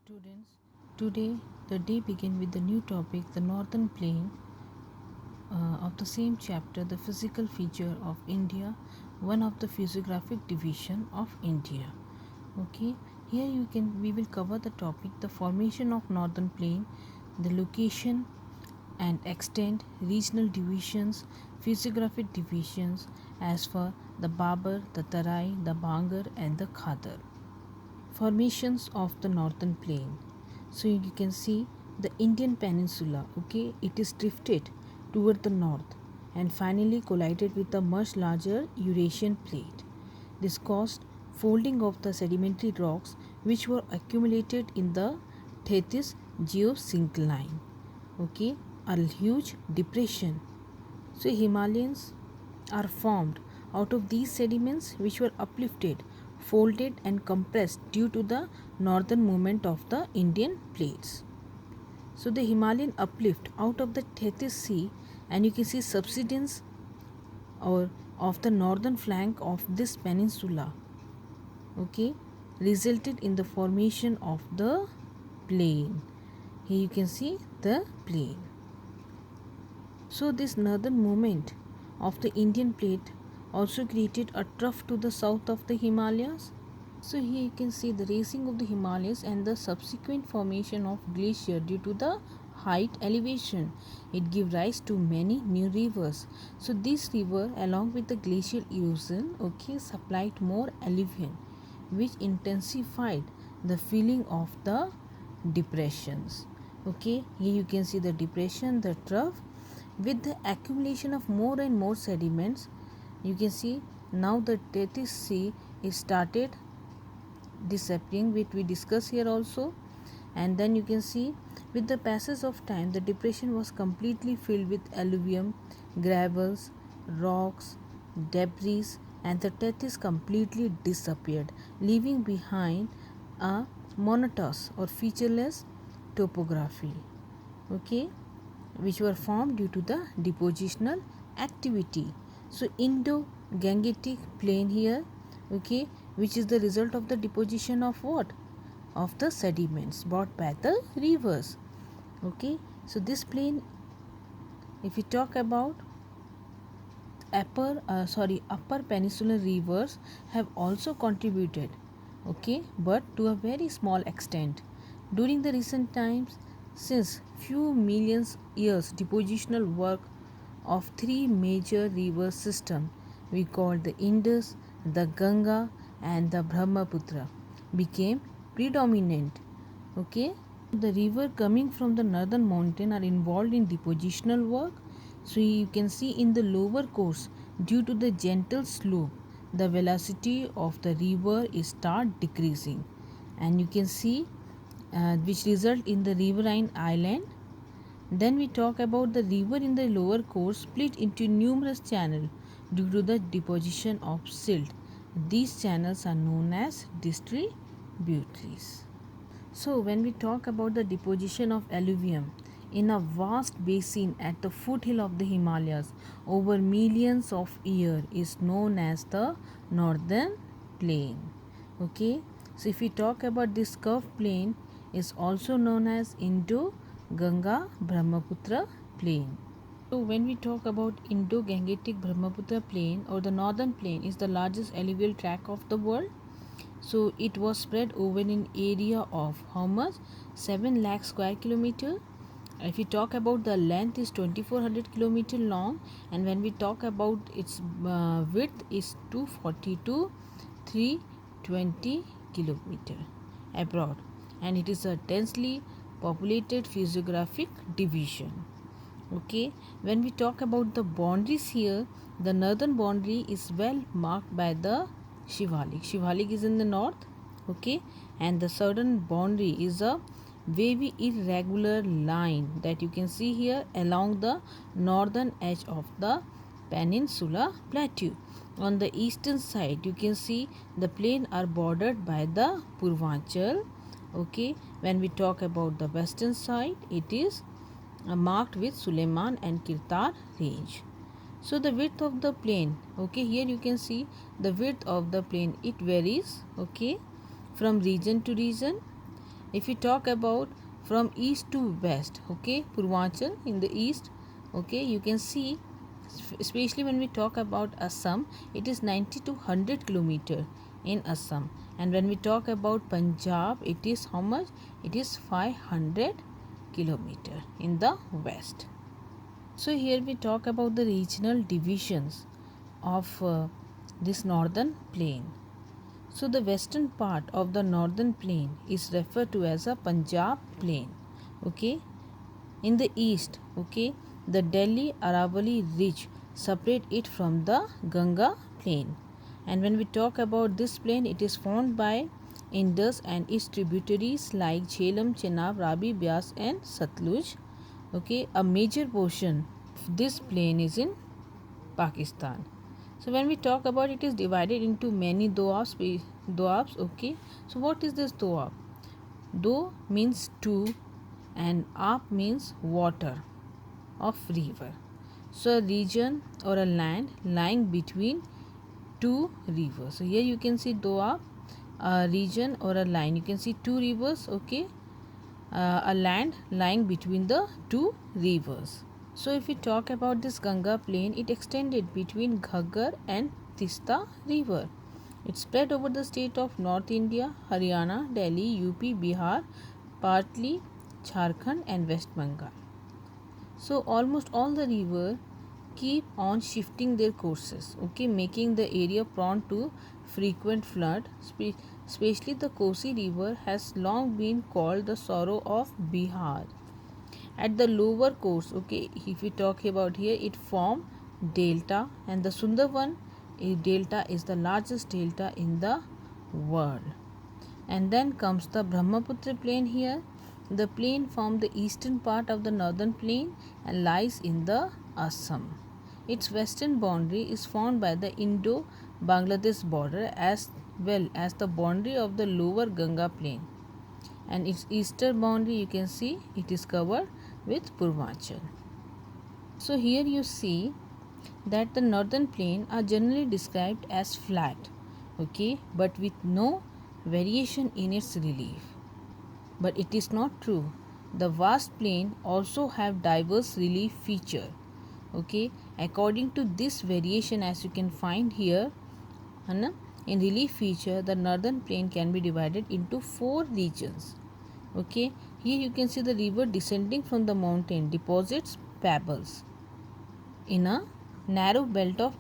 Students, today the day begins with the new topic, the northern plain of the same chapter, the physical feature of India, one of the physiographic division of India. Okay, here we will cover the topic, the formation of northern plain, the location and extent, regional divisions, physiographic divisions as for the Babar, the Tarai, the Bangar and the Khadar. Formations of the northern plain. So you can see the Indian peninsula, okay, it is drifted toward the north and finally collided with a much larger Eurasian plate. This caused folding of the sedimentary rocks which were accumulated in the Tethys geosyncline, okay, a huge depression. So Himalayas are formed out of these sediments which were uplifted, folded and compressed due to the northern movement of the Indian plates. So the Himalayan uplift out of the Tethys Sea, and you can see subsidence or of the northern flank of this peninsula, okay, resulted in the formation of the plain. Here you can see the plain. So this northern movement of the Indian plate also created a trough to the south of the Himalayas. So here you can see the raising of the Himalayas and the subsequent formation of glacier due to the height elevation. It gave rise to many new rivers. So this river along with the glacial erosion, okay, supplied more alluvium which intensified the filling of the depressions. Okay, here you can see the depression, the trough. With the accumulation of more and more sediments, you can see now the Tethys Sea is started disappearing, which we discuss here also. And then you can see with the passage of time the depression was completely filled with alluvium, gravels, rocks, debris, and the Tethys completely disappeared, leaving behind a monotonous or featureless topography, okay, which were formed due to the depositional activity. So Indo-Gangetic plain here, okay, which is the result of the deposition of what? Of the sediments brought by the rivers. Okay, so this plain, if we talk about upper peninsular rivers have also contributed, okay, but to a very small extent. During the recent times, since few millions years, depositional work of three major river systems we call the Indus, the Ganga and the Brahmaputra became predominant. Okay, the river coming from the northern mountain are involved in depositional work. So you can see in the lower course, due to the gentle slope, the velocity of the river is start decreasing, and you can see which result in the riverine island. Then we talk about the river in the lower course split into numerous channels due to the deposition of silt. These channels are known as distributaries. So when we talk about the deposition of alluvium in a vast basin at the foothill of the Himalayas over millions of years is known as the northern plain. Okay, so if we talk about this curved plain is also known as Indo-Ganga Brahmaputra plain. So when we talk about Indo-Gangetic Brahmaputra plain or the northern plain is the largest alluvial tract of the world. So it was spread over an area of how much? 7 lakh square kilometer. If we talk about the length is 2400 kilometer long, and when we talk about its width is 242 320 kilometer abroad, and it is a densely populated physiographic division. Okay, when we talk about the boundaries here, the northern boundary is well marked by the Shivalik. Shivalik is in the north, okay, and the southern boundary is a wavy irregular line that you can see here along the northern edge of the peninsula plateau. On the eastern side, you can see the plain are bordered by the Purvanchal. Okay, when we talk about the western side, it is marked with Suleiman and Kirtar range. So the width of the plain, okay, here you can see the width of the plain, it varies, okay, from region to region. If we talk about from east to west, okay, Purvanchal in the east, okay, you can see, especially when we talk about Assam, it is 90 to 100 kilometer in Assam. And when we talk about Punjab, it is how much? It is 500 kilometer in the west. So here we talk about the regional divisions of this northern plain. So the western part of the northern plain is referred to as a Punjab plain. Okay. In the east, okay, the Delhi Aravalli ridge separate it from the Ganga plain. And when we talk about this plain, it is formed by Indus and its tributaries like Jhelum, Chenab, Ravi, Byas and Satluj. Okay, a major portion of this plain is in Pakistan. So when we talk about it is divided into many doabs. Okay, so what is this doab? Do means two and ab means water of river. So a region or a land lying between two rivers. So here you can see doab, a region or a line. You can see two rivers, okay, a land lying between the two rivers. So if we talk about this Ganga plain, it extended between Ghaggar and Tista river. It spread over the state of North India, Haryana, Delhi, UP, Bihar, partly Jharkhand and West Bengal. So almost all the river keep on shifting their courses, okay, making the area prone to frequent flood. Especially the Kosi river has long been called the sorrow of Bihar. At the lower course, okay, if we talk about here, it form delta, and the Sundarban delta is the largest delta in the world. And then comes the Brahmaputra plain here. The plain forms the eastern part of the northern plain and lies in the Assam. Its western boundary is formed by the Indo-Bangladesh border as well as the boundary of the lower Ganga plain. And its eastern boundary, you can see, it is covered with Purvanchal. So here you see that the northern plain are generally described as flat, okay, but with no variation in its relief. But it is not true. The vast plain also have diverse relief feature, okay. According to this variation, as you can find here, in relief feature, the northern plain can be divided into 4 regions, okay. Here you can see the river descending from the mountain deposits pebbles in a narrow belt of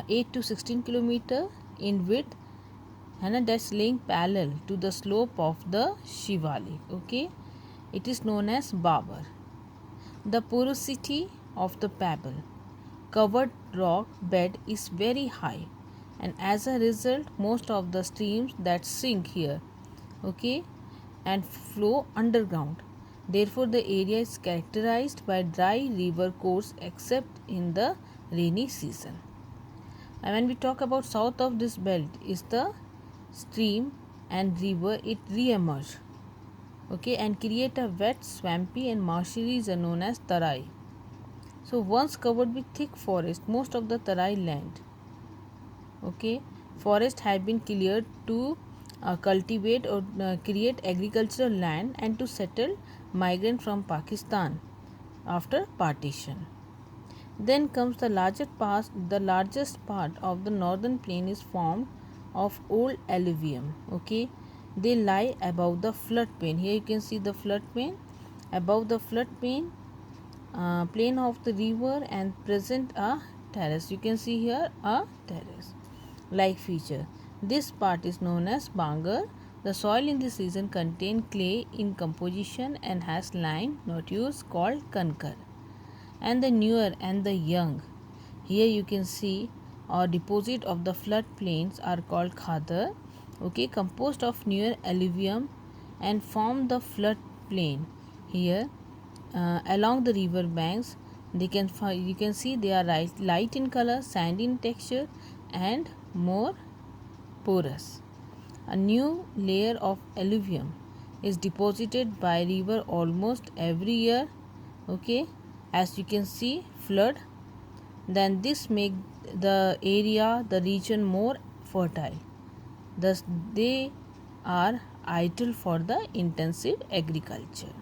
8 to 16 kilometer in width, and that's laying parallel to the slope of the Shivalik, okay. It is known as Babar. The porosity of the pebble covered rock bed is very high, and as a result most of the streams that sink here, okay, and flow underground. Therefore the area is characterized by dry river course except in the rainy season. And when we talk about south of this belt is the stream and river, it re-emerge, okay, and create a wet, swampy and marshy region known as Tarai. So once covered with thick forest, most of the Tarai land, okay, forest had been cleared to cultivate or create agricultural land and to settle migrant from Pakistan after partition. Then comes the largest part of the northern plain is formed of old alluvium, okay. They lie above the floodplain. Here you can see the floodplain, above the floodplain plain of the river, and present a terrace. You can see here a terrace like feature. This part is known as Bangar. The soil in this region contains clay in composition and has lime nodules called kankar. And the newer and the young, here you can see a deposit of the flood plains are called khadar, okay, composed of newer alluvium and form the flood plain. Here along the river banks, you can see they are light in color, sandy in texture and more porous. A new layer of alluvium is deposited by river almost every year, okay. As you can see, flood, then this make the region more fertile. Thus they are ideal for the intensive agriculture.